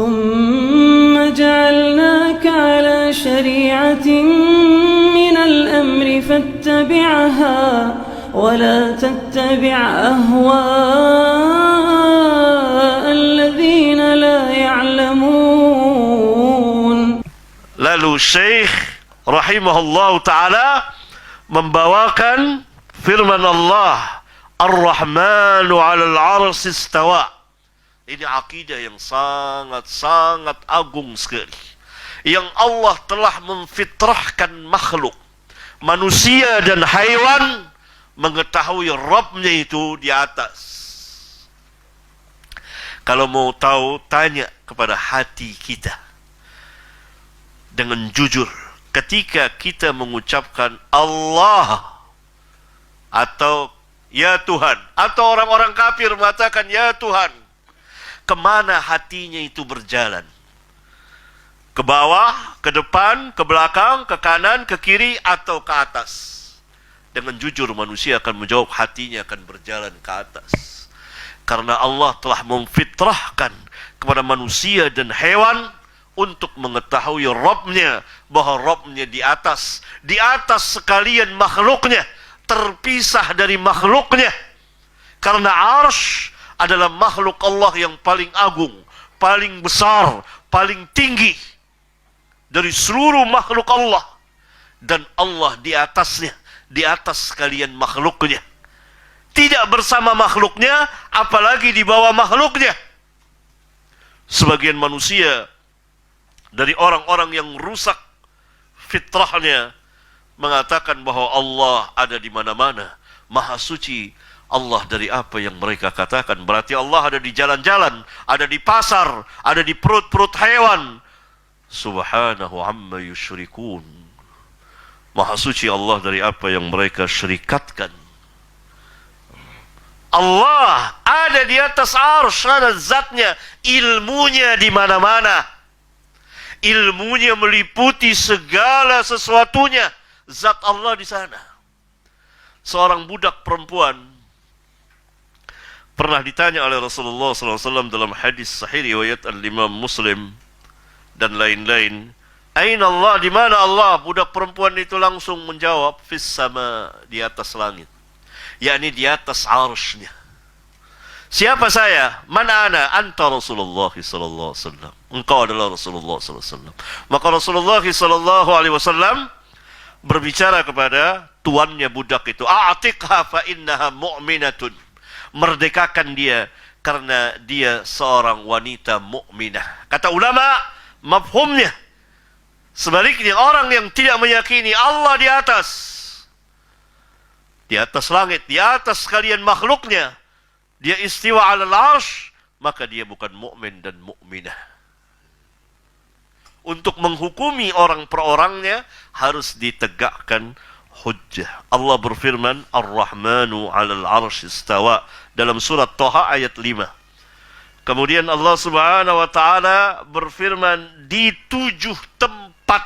ثم جعلناك على شريعة من الأمر فاتبعها ولا تتبع أهواء الذين لا يعلمون. Lalu Syekh rahimahullah ta'ala membawakan firman Allah, Ar-Rahmanu 'alal 'arsy istawa. Ini akidah yang sangat-sangat agung sekali, yang Allah telah memfitrahkan makhluk, manusia dan haiwan, mengetahui Rabbnya itu di atas. Kalau mau tahu, tanya kepada hati kita dengan jujur. Ketika kita mengucapkan Allah atau ya Tuhan, atau orang-orang kafir mengatakan ya Tuhan, kemana hatinya itu berjalan? Ke bawah, ke depan, ke belakang, ke kanan, ke kiri, atau ke atas? Dengan jujur manusia akan menjawab hatinya akan berjalan ke atas. Karena Allah telah memfitrahkan kepada manusia dan hewan untuk mengetahui Rabbnya, bahwa Rabbnya di atas sekalian makhluknya, terpisah dari makhluknya. Karena Arsy adalah makhluk Allah yang paling agung, paling besar, paling tinggi dari seluruh makhluk Allah. Dan Allah di atasnya, di atas sekalian makhluknya. Tidak bersama makhluknya, apalagi di bawah makhluknya. Sebagian manusia dari orang-orang yang rusak fitrahnya mengatakan bahwa Allah ada di mana-mana, maha suci Allah dari apa yang mereka katakan. Berarti Allah ada di jalan-jalan, ada di pasar, ada di perut-perut hewan. Subhanahu amma yusyrikun. Maha suci Allah dari apa yang mereka syirikatkan. Allah ada di atas arsy, ada zatnya, ilmunya di mana-mana. Ilmunya meliputi segala sesuatunya. Zat Allah di sana. Seorang budak perempuan pernah ditanya oleh Rasulullah SAW dalam hadis sahih riwayat Al-Imam Muslim dan lain-lain, Aina Allah, di mana Allah? Budak perempuan itu langsung menjawab, Fis sama, di atas langit, yakni di atas arsy-Nya. Siapa saya? Mana ana? Anta Rasulullah sallallahu alaihi wasallam. Engkau adalah Rasulullah sallallahu alaihi wasallam. Maka Rasulullah sallallahu alaihi wasallam berbicara kepada tuannya budak itu, A'tiqha fa innaha mu'minatun. Merdekakan dia karena dia seorang wanita mukminah. Kata ulama, mafhumnya sebaliknya, orang yang tidak meyakini Allah di atas langit, di atas sekalian makhluknya, dia istiwa 'alal 'arsy, maka dia bukan mukmin dan mukminah. Untuk menghukumi orang per orangnya harus ditegakkan hujjah. Allah berfirman, Ar-Rahmanu 'alal 'arsy istawa dalam surat Thaha ayat 5. Kemudian Allah Subhanahu wa taala berfirman di 7 tempat.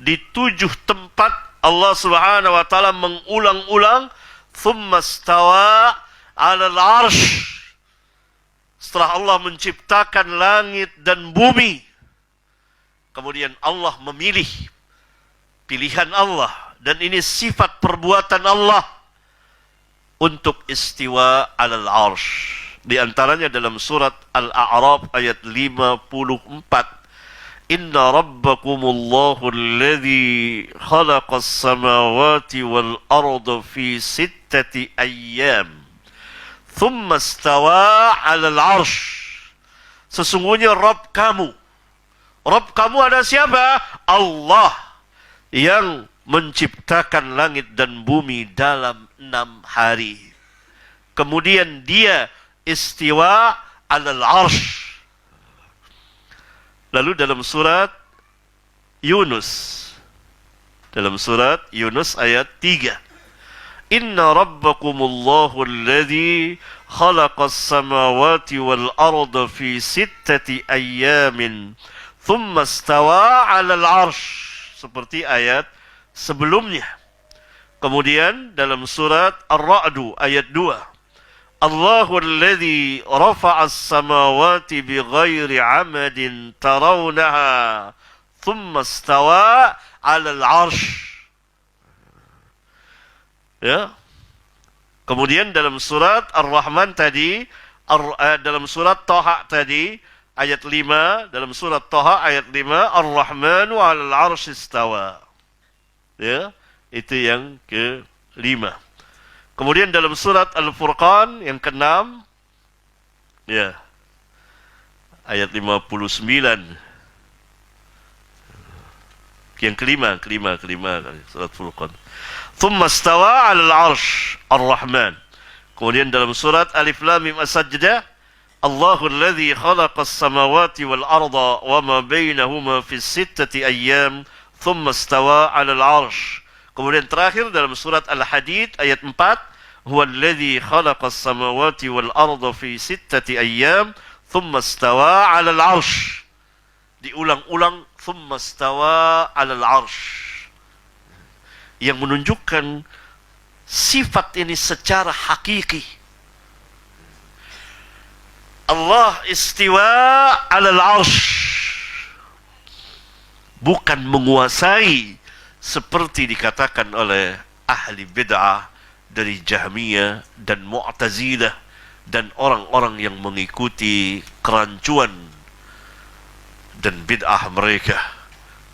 Di 7 tempat Allah Subhanahu wa taala mengulang-ulang thumma istawa 'alal 'arsy. Setelah Allah menciptakan langit dan bumi, kemudian Allah memilih, pilihan Allah, dan ini sifat perbuatan Allah untuk istiwa 'alal 'arsy. Di antaranya dalam surat Al-A'raf ayat 54. Inna rabbakumullahu alladhi khalaqas samawati wal arda fi 6 ayyam thumma istawa 'alal 'arsy. Sesungguhnya Rabb kamu ada siapa? Allah yang menciptakan langit dan bumi dalam 6 hari. Kemudian dia istiwa 'alal 'arsy. Lalu dalam surat Yunus ayat 3, Inna rabbakumullahu alladhi khalaqas samawati wal arda fi 6 ayyamin thumma istawa 'alal 'arsy, seperti ayat sebelumnya. Kemudian dalam surat Ar-Ra'd ayat 2, Allahu alladhi rafa'a as-samawati bighairi 'amadin tarawnaha thumma istawa 'ala al-'arsy. Ya. Kemudian dalam surat Ar-Rahman tadi, dalam surat Taha tadi ayat 5, dalam surat Taha ayat 5, Ar-Rahmanu 'alal 'arsy istawa. Ya, itu yang ke-5. Kemudian dalam surat Al-Furqan yang ke-6, ya, ayat 59. Yang kelima surat Furqan. Thumma istawa 'alal 'arsy Ar-Rahman. Kemudian dalam surat Alif Lam Mim As-Sajdah, Allahu alladhi khalaqas samawati wal arda wa ma bainahuma fi sittati ayyam thumma istawa 'alal 'arsy. Kemudian terakhir dalam surat Al-Hadid ayat 4, huwa alladhi khalaqas samawati wal arda fi sittati ayyam thumma istawa 'alal 'arsy. Diulang-ulang, thumma istawa 'alal 'arsy, yang menunjukkan sifat ini secara hakiki. Allah istiwa 'alal 'arsy, bukan menguasai seperti dikatakan oleh ahli bid'ah dari Jahmiyah dan Mu'tazilah dan orang-orang yang mengikuti kerancuan dan bid'ah mereka,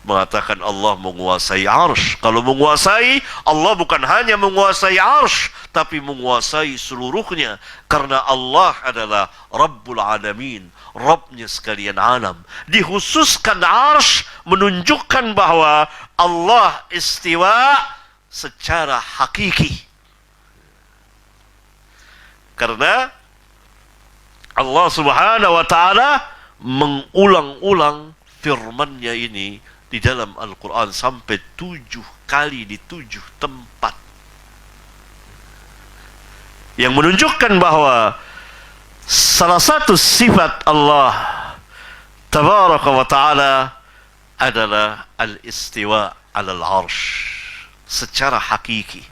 mengatakan Allah menguasai arsy. Kalau menguasai, Allah bukan hanya menguasai arsy, tapi menguasai seluruhnya, karena Allah adalah Rabbul Alamin, Rabbnya sekalian alam. Dikhususkan arsy menunjukkan bahwa Allah istiwa secara hakiki, karena Allah Subhanahu wa ta'ala mengulang-ulang firman-Nya ini di dalam Al-Quran sampai 7 kali di 7 tempat, yang menunjukkan bahwa salah satu sifat Allah Tabaraka wa ta'ala adalah al-istiwa alal arsy secara hakiki.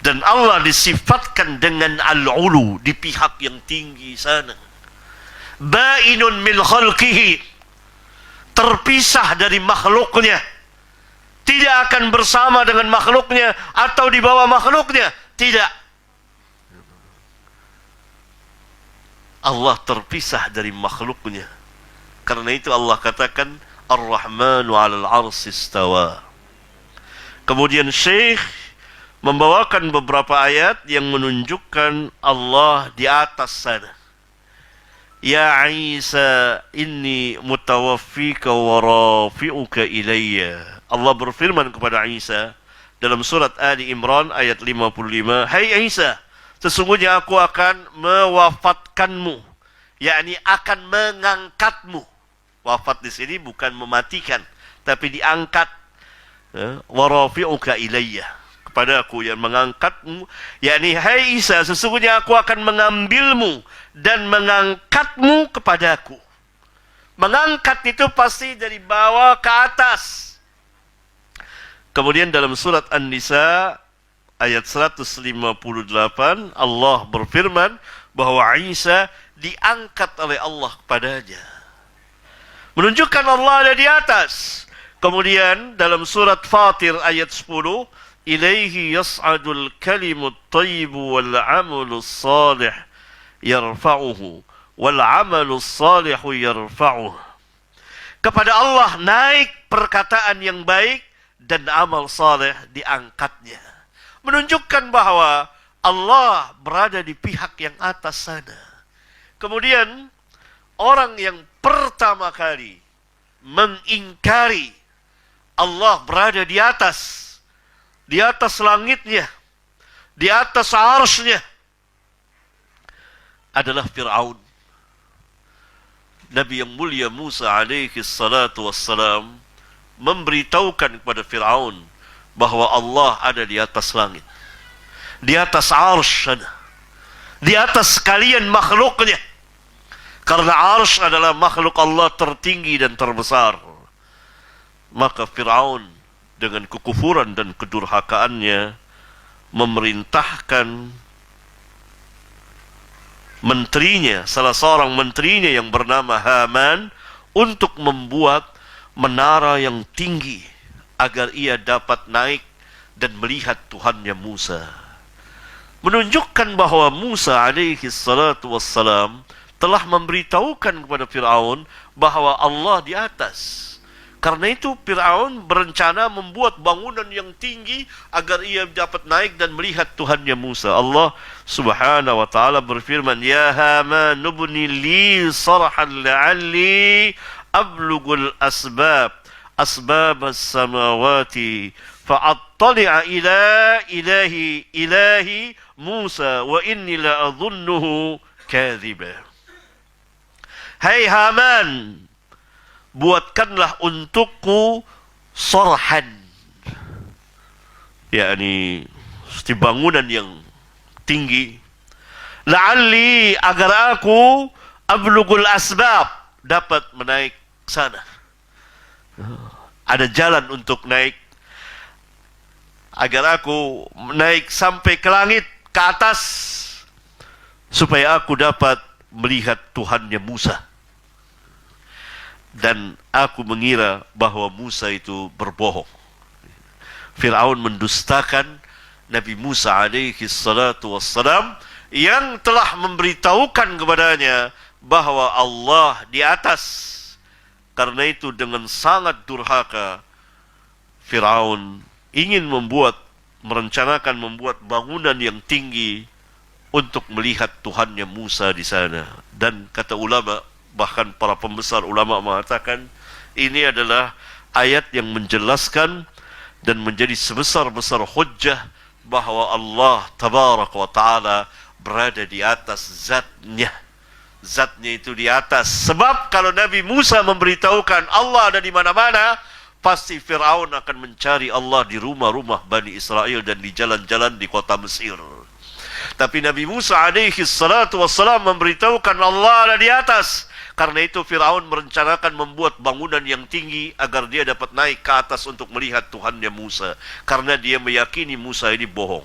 Dan Allah disifatkan dengan al-ulu, di pihak yang tinggi sana. Ba'inun min khalqihi, terpisah dari makhluknya, tidak akan bersama dengan makhluknya atau di bawah makhluknya, tidak. Allah terpisah dari makhluknya. Karena itu Allah katakan Ar-Rahmanu 'alal 'arsy istawa. Kemudian Syekh membawakan beberapa ayat yang menunjukkan Allah di atas sana. Ya Isa, inni mutawaffika wa rafi'uka ilayya. Allah berfirman kepada Isa dalam surat Ali Imran ayat 55, hai Isa, sesungguhnya aku akan mewafatkanmu, yakni akan mengangkatmu. Wafat di sini bukan mematikan, tapi diangkat. Wa rafi'uka ilayya, kepada aku yang mengangkatmu, yakni hai Isa, sesungguhnya aku akan mengambilmu dan mengangkatmu kepadaku. Mengangkat itu pasti dari bawah ke atas. Kemudian dalam surat An-Nisa ayat 158 Allah berfirman bahwa Isa diangkat oleh Allah kepadanya, menunjukkan Allah ada di atas. Kemudian dalam surat Fatir ayat 10, ilaihi yas'adul kalimut thayyibu wal 'amalus salih yarfa'uhu wal 'amalus salihu yarfa'uhu. Kepada Allah naik perkataan yang baik dan amal saleh diangkatnya, menunjukkan bahwa Allah berada di pihak yang atas sana. Kemudian orang yang pertama kali mengingkari Allah berada di atas langitnya, di atas arsy-Nya, adalah Fir'aun. Nabi yang mulia Musa alaihi salatu wassalam memberitahukan kepada Fir'aun bahwa Allah ada di atas langit, di atas arsy, di atas sekalian makhluknya. Karena arsy adalah makhluk Allah tertinggi dan terbesar. Maka Fir'aun dengan kekufuran dan kedurhakaannya memerintahkan menterinya, salah seorang menterinya yang bernama Haman, untuk membuat menara yang tinggi agar ia dapat naik dan melihat Tuhannya Musa. Menunjukkan bahawa Musa alaihi salatu wassalam telah memberitahukan kepada Fir'aun bahawa Allah di atas. Karena itu Fir'aun berencana membuat bangunan yang tinggi agar ia dapat naik dan melihat Tuhannya Musa. Allah subhanahu wa ta'ala berfirman, Ya Haman nubni li sarhan la'alli ablugul asbab as-samawati fa'attali'a ila ilahi Musa wa inni la'adhunnuhu kadhiba. Hai Haman, buatkanlah untukku sarhan, yakni seperti bangunan yang tinggi, la'alli, agar aku ablugul asbab, dapat menaik sana. Ada jalan untuk naik, agar aku naik sampai ke langit, ke atas, supaya aku dapat melihat Tuhannya Musa. Dan aku mengira bahawa Musa itu berbohong. Fir'aun mendustakan Nabi Musa alaihi salatu wassalam yang telah memberitahukan kepadanya bahawa Allah di atas. Karena itu dengan sangat durhaka Fir'aun ingin merencanakan membuat bangunan yang tinggi untuk melihat Tuhannya Musa di sana. Dan kata ulama, bahkan para pembesar ulama mengatakan ini adalah ayat yang menjelaskan dan menjadi sebesar-besar hujjah bahawa Allah tabaraka wa ta'ala berada di atas zatnya. Zatnya itu di atas. Sebab kalau Nabi Musa memberitahukan Allah ada di mana-mana, pasti Fir'aun akan mencari Allah di rumah-rumah Bani Israel dan di jalan-jalan di kota Mesir. Tapi Nabi Musa alaihi salatu wassalam memberitahukan Allah ada di atas. Karena itu Fir'aun merencanakan membuat bangunan yang tinggi agar dia dapat naik ke atas untuk melihat Tuhannya Musa. Karena dia meyakini Musa ini bohong.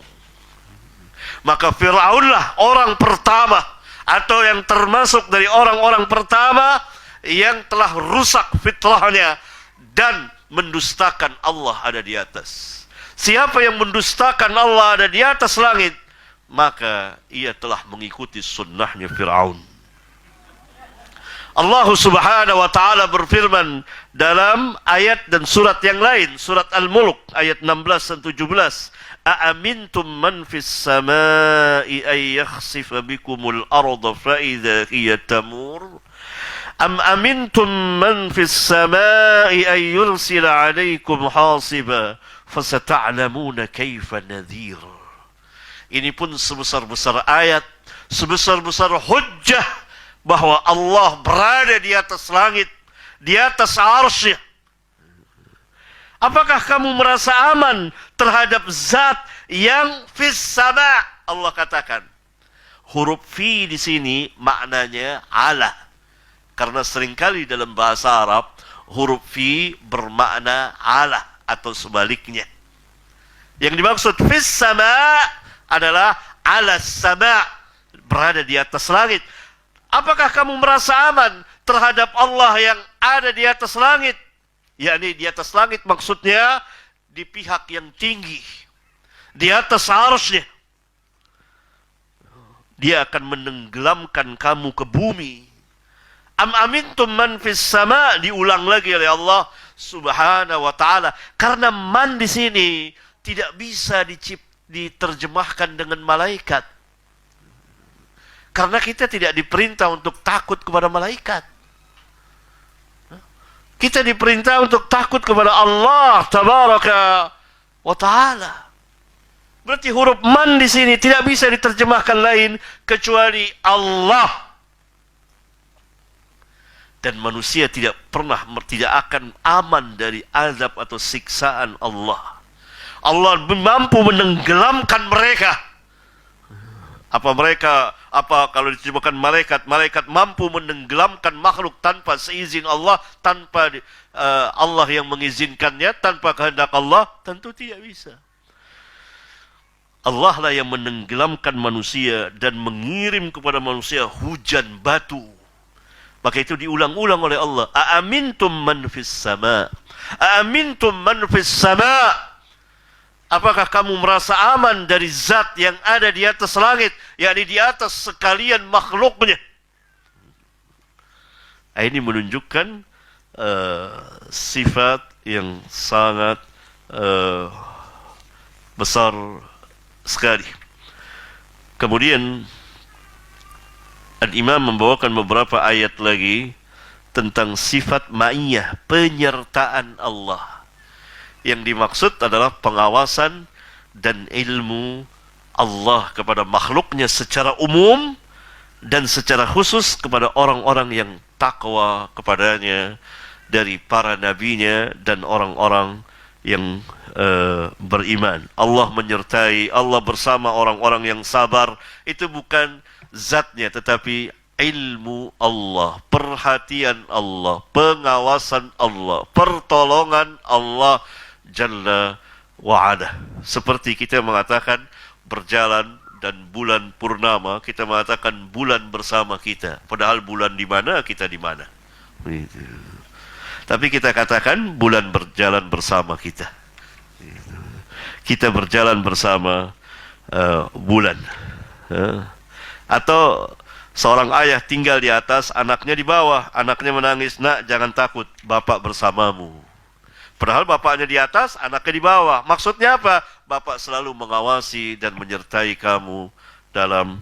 Maka Fir'aunlah orang pertama atau yang termasuk dari orang-orang pertama yang telah rusak fitrahnya dan mendustakan Allah ada di atas. Siapa yang mendustakan Allah ada di atas langit, maka ia telah mengikuti sunnahnya Fir'aun. Allah subhanahu wa ta'ala berfirman dalam ayat dan surat yang lain, surat Al-Mulk ayat 16 dan 17, A'amintum man fis samai ay yakhsifa bikumul arda fa idza hiya tamur am amintum man fis samai ay yursila 'alaykum hasiba fasata'lamuna kaifa nadhir. Ini pun sebesar-besar ayat, sebesar-besar hujjah bahawa Allah berada di atas langit, di atas arsy. Apakah kamu merasa aman terhadap zat yang fis sama? Allah katakan. Huruf fi di sini maknanya ala. Karena seringkali dalam bahasa Arab huruf fi bermakna ala atau sebaliknya. Yang dimaksud fis sama adalah ala sama, berada di atas langit. Apakah kamu merasa aman terhadap Allah yang ada di atas langit? Yakni di atas langit maksudnya di pihak yang tinggi, di atas arsy. Dia akan menenggelamkan kamu ke bumi. Am amintum man fis sama, diulang lagi oleh Allah subhanahu wa ta'ala. Karena man di sini tidak bisa diterjemahkan dengan malaikat. Karena kita tidak diperintah untuk takut kepada malaikat. Kita diperintah untuk takut kepada Allah tabaraka wa ta'ala. Berarti huruf man di sini tidak bisa diterjemahkan lain kecuali Allah. Dan manusia tidak akan aman dari azab atau siksaan Allah. Allah mampu menenggelamkan mereka. Apa kalau diterjemahkan malaikat mampu menenggelamkan makhluk tanpa seizin Allah, tanpa Allah yang mengizinkannya, tanpa kehendak Allah? Tentu tidak bisa. Allah lah yang menenggelamkan manusia dan mengirim kepada manusia hujan batu. Maka itu diulang-ulang oleh Allah. Aamintum man fis sama. Aamintum man fis sama. Apakah kamu merasa aman dari zat yang ada di atas langit, yakni di atas sekalian makhluknya? Ini menunjukkan sifat yang sangat besar sekali. Kemudian Al-Imam membawakan beberapa ayat lagi tentang sifat ma'iyah, penyertaan Allah. Yang dimaksud adalah pengawasan dan ilmu Allah kepada makhluknya secara umum dan secara khusus kepada orang-orang yang takwa kepadanya dari para nabinya dan orang-orang yang beriman. Allah menyertai, Allah bersama orang-orang yang sabar. Itu bukan zatnya, tetapi ilmu Allah, perhatian Allah, pengawasan Allah, pertolongan Allah Jalla wa'ala. Seperti kita mengatakan berjalan dan bulan purnama, kita mengatakan bulan bersama kita. Padahal bulan di mana, kita di mana. Tapi kita katakan bulan berjalan bersama kita. Kita berjalan bersama bulan. Atau seorang ayah tinggal di atas, anaknya di bawah. Anaknya menangis, nak jangan takut, bapak bersamamu. Padahal bapaknya di atas, anaknya di bawah. Maksudnya apa? Bapak selalu mengawasi dan menyertai kamu dalam